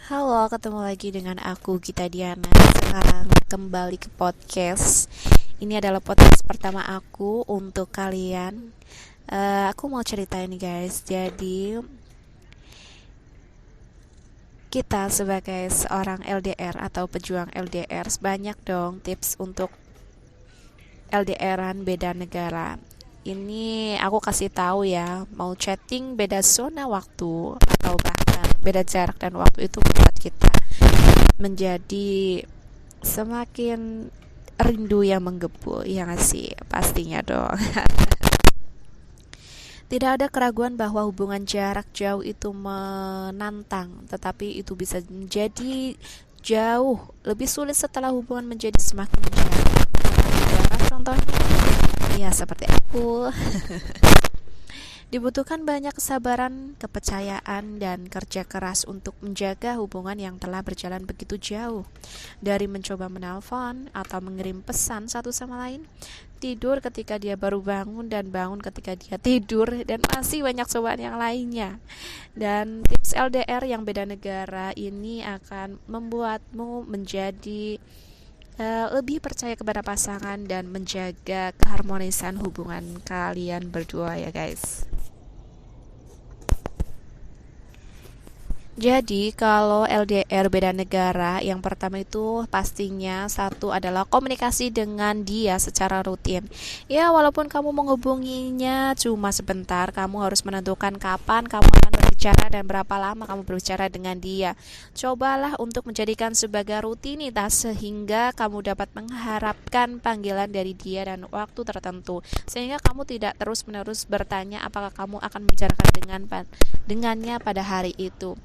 Halo, ketemu lagi dengan aku Gita Diana. Sekarang kembali ke podcast. Ini adalah podcast pertama aku untuk kalian. Aku mau cerita ini guys. Jadi kita sebagai seorang LDR atau pejuang LDR, banyak dong tips untuk LDRan beda negara. Ini aku kasih tahu ya, mau chatting beda zona waktu atau bahkan beda jarak dan waktu itu membuat kita menjadi semakin rindu yang menggebu, ya nggak sih? Pastinya dong. Tidak ada keraguan bahwa hubungan jarak jauh itu menantang, tetapi itu bisa menjadi jauh lebih sulit setelah hubungan menjadi semakin jauh. Contohnya, ya seperti aku. Dibutuhkan banyak kesabaran, kepercayaan, dan kerja keras untuk menjaga hubungan yang telah berjalan begitu jauh. Dari mencoba menelpon atau mengirim pesan satu sama lain, tidur ketika dia baru bangun dan bangun ketika dia tidur, dan masih banyak cobaan yang lainnya. Dan tips LDR yang beda negara ini akan membuatmu menjadi lebih percaya kepada pasangan dan menjaga keharmonisan hubungan kalian berdua ya guys. Jadi kalau LDR beda negara, yang pertama itu pastinya satu adalah komunikasi dengan dia secara rutin. Ya walaupun kamu menghubunginya cuma sebentar, kamu harus menentukan kapan kamu akan berbicara dan berapa lama kamu berbicara dengan dia. Cobalah untuk menjadikan sebagai rutinitas sehingga kamu dapat mengharapkan panggilan dari dia dan waktu tertentu. Sehingga kamu tidak terus-menerus bertanya apakah kamu akan membicarakan dengannya pada hari itu.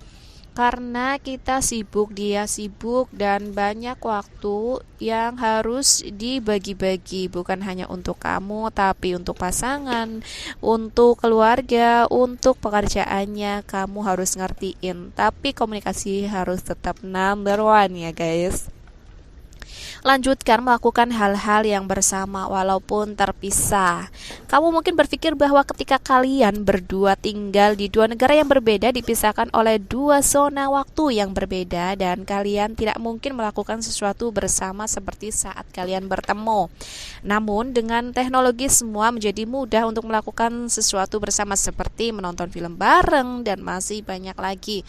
Karena kita sibuk, dia sibuk, dan banyak waktu yang harus dibagi-bagi, bukan hanya untuk kamu tapi untuk pasangan, untuk keluarga, untuk pekerjaannya. Kamu harus ngertiin, tapi komunikasi harus tetap number one ya guys. Lanjutkan melakukan hal-hal yang bersama walaupun terpisah. Kamu mungkin berpikir bahwa ketika kalian berdua tinggal di dua negara yang berbeda, dipisahkan oleh dua zona waktu yang berbeda, dan kalian tidak mungkin melakukan sesuatu bersama seperti saat kalian bertemu. Namun dengan teknologi semua menjadi mudah untuk melakukan sesuatu bersama seperti menonton film bareng dan masih banyak lagi.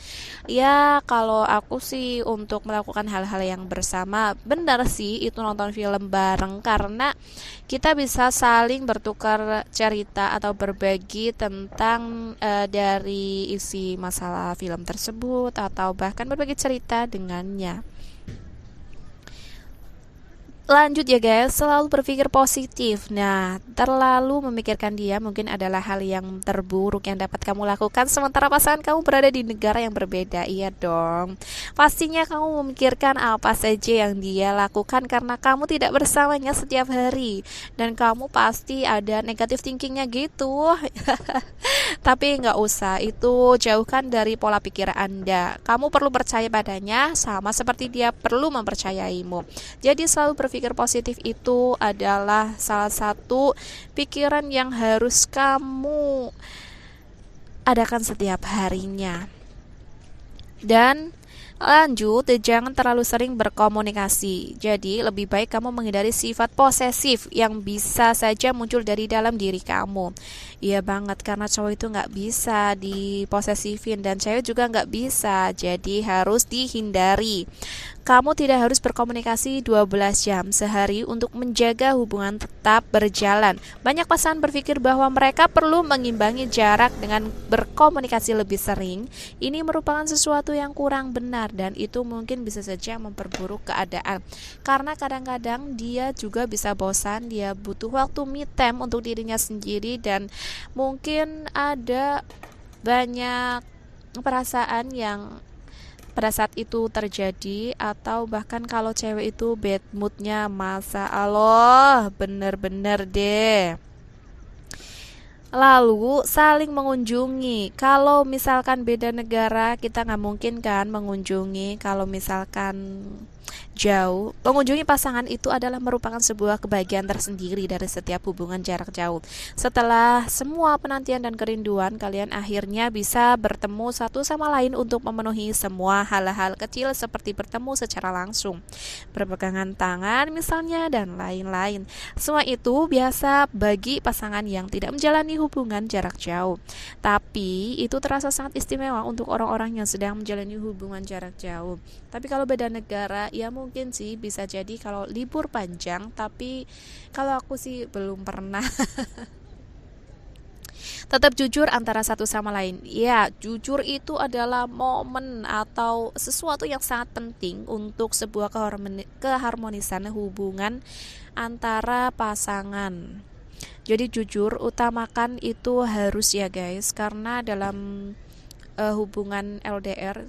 Ya kalau aku sih untuk melakukan hal-hal yang bersama, benar sih itu nonton film bareng, karena kita bisa saling bertukar cerita atau berbagi tentang dari isi masalah film tersebut atau bahkan berbagi cerita dengannya. Lanjut ya guys, selalu berpikir positif. Nah, terlalu memikirkan dia mungkin adalah hal yang terburuk yang dapat kamu lakukan sementara pasangan kamu berada di negara yang berbeda. Iya dong. Pastinya kamu memikirkan apa saja yang dia lakukan karena kamu tidak bersamanya setiap hari. Dan kamu pasti ada negative thinkingnya gitu. Tapi nggak usah, itu jauhkan dari pola pikir Anda. Kamu perlu percaya padanya sama seperti dia perlu mempercayaimu. Jadi selalu berpikir positif itu adalah salah satu pikiran yang harus kamu adakan setiap harinya. Dan lanjut, jangan terlalu sering berkomunikasi. Jadi lebih baik kamu menghindari sifat posesif yang bisa saja muncul dari dalam diri kamu. Iya banget, karena cowok itu gak bisa diposesifin dan cewek juga gak bisa. Jadi harus dihindari. Kamu tidak harus berkomunikasi 12 jam sehari untuk menjaga hubungan tetap berjalan. Banyak pasangan berpikir bahwa mereka perlu mengimbangi jarak dengan berkomunikasi lebih sering. Ini merupakan sesuatu yang kurang benar dan itu mungkin bisa saja memperburuk keadaan. Karena kadang-kadang dia juga bisa bosan, dia butuh waktu me time untuk dirinya sendiri, dan mungkin ada banyak perasaan yang pada saat itu terjadi, atau bahkan kalau cewek itu bad moodnya, masa Allah bener-bener deh. Lalu saling mengunjungi. Kalau misalkan beda negara, kita nggak mungkin kan mengunjungi. Kalau misalkan jauh, mengunjungi pasangan itu adalah merupakan sebuah kebahagiaan tersendiri dari setiap hubungan jarak jauh. Setelah semua penantian dan kerinduan, kalian akhirnya bisa bertemu satu sama lain untuk memenuhi semua hal-hal kecil seperti bertemu secara langsung, berpegangan tangan misalnya, dan lain-lain. Semua itu biasa bagi pasangan yang tidak menjalani hubungan jarak jauh. Tapi itu terasa sangat istimewa untuk orang-orang yang sedang menjalani hubungan jarak jauh. Tapi kalau beda negara, ya mungkin sih bisa jadi kalau libur panjang, tapi kalau aku sih belum pernah. Tetap jujur antara satu sama lain. Ya, jujur itu adalah momen atau sesuatu yang sangat penting untuk sebuah keharmonisan hubungan antara pasangan. Jadi jujur utamakan itu harus ya guys, karena dalam hubungan LDR,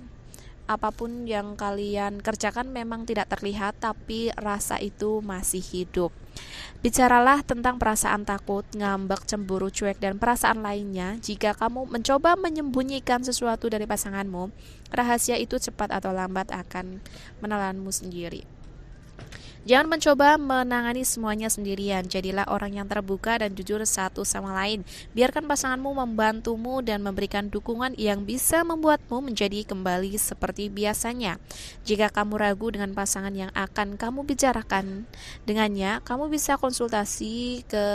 apapun yang kalian kerjakan memang tidak terlihat, tapi rasa itu masih hidup. Bicaralah tentang perasaan takut, ngambek, cemburu, cuek, dan perasaan lainnya. Jika kamu mencoba menyembunyikan sesuatu dari pasanganmu, rahasia itu cepat atau lambat akan menelanmu sendiri. Jangan mencoba menangani semuanya sendirian. Jadilah orang yang terbuka dan jujur satu sama lain. Biarkan pasanganmu membantumu dan memberikan dukungan yang bisa membuatmu menjadi kembali seperti biasanya. Jika kamu ragu dengan pasangan yang akan kamu bicarakan dengannya, kamu bisa konsultasi ke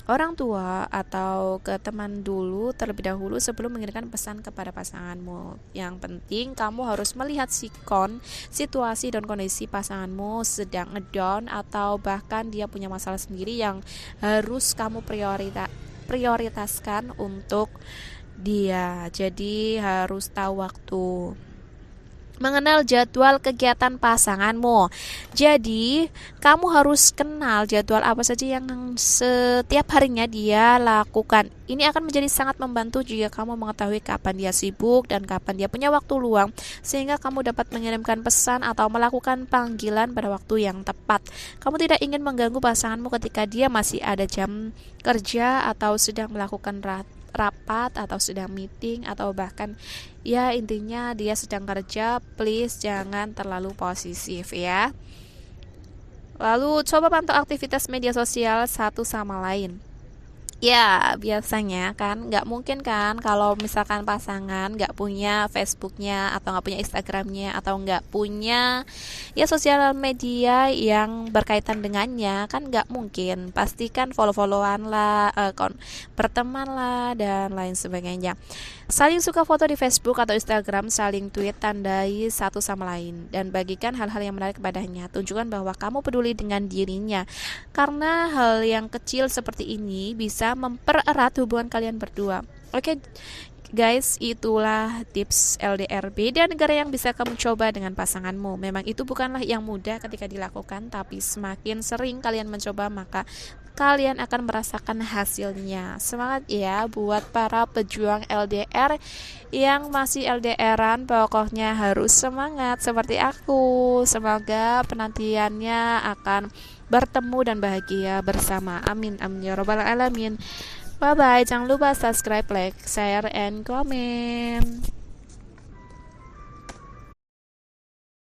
orang tua atau ke teman dulu terlebih dahulu sebelum mengirimkan pesan kepada pasanganmu. Yang penting kamu harus melihat situasi dan kondisi pasanganmu sedang ngedown atau bahkan dia punya masalah sendiri yang harus kamu prioritaskan untuk dia. Jadi harus tahu waktu. Mengenal jadwal kegiatan pasanganmu. Jadi, kamu harus kenal jadwal apa saja yang setiap harinya dia lakukan. Ini akan menjadi sangat membantu jika kamu mengetahui kapan dia sibuk dan kapan dia punya waktu luang, sehingga kamu dapat mengirimkan pesan atau melakukan panggilan pada waktu yang tepat. Kamu tidak ingin mengganggu pasanganmu ketika dia masih ada jam kerja atau sedang melakukan rapat atau sedang meeting atau bahkan ya intinya dia sedang kerja. Please jangan terlalu posesif ya. Lalu coba pantau aktivitas media sosial satu sama lain. Ya biasanya kan nggak mungkin kan kalau misalkan pasangan nggak punya Facebooknya atau nggak punya Instagramnya atau nggak punya ya sosial media yang berkaitan dengannya, kan nggak mungkin. Pastikan follow-followan lah, berteman lah, dan lain sebagainya. Saling suka foto di Facebook atau Instagram, saling tweet, tandai satu sama lain, dan bagikan hal-hal yang menarik kepadanya. Tunjukkan bahwa kamu peduli dengan dirinya, karena hal yang kecil seperti ini bisa mempererat hubungan kalian berdua. Oke, guys, itulah tips LDR beda negara yang bisa kamu coba dengan pasanganmu. Memang itu bukanlah yang mudah ketika dilakukan, tapi semakin sering kalian mencoba, maka kalian akan merasakan hasilnya. Semangat ya buat para pejuang LDR yang masih LDRan, pokoknya harus semangat seperti aku. Semoga penantiannya akan bertemu dan bahagia bersama. Amin amin ya robbal alamin. Bye bye, jangan lupa subscribe, like, share, and comment.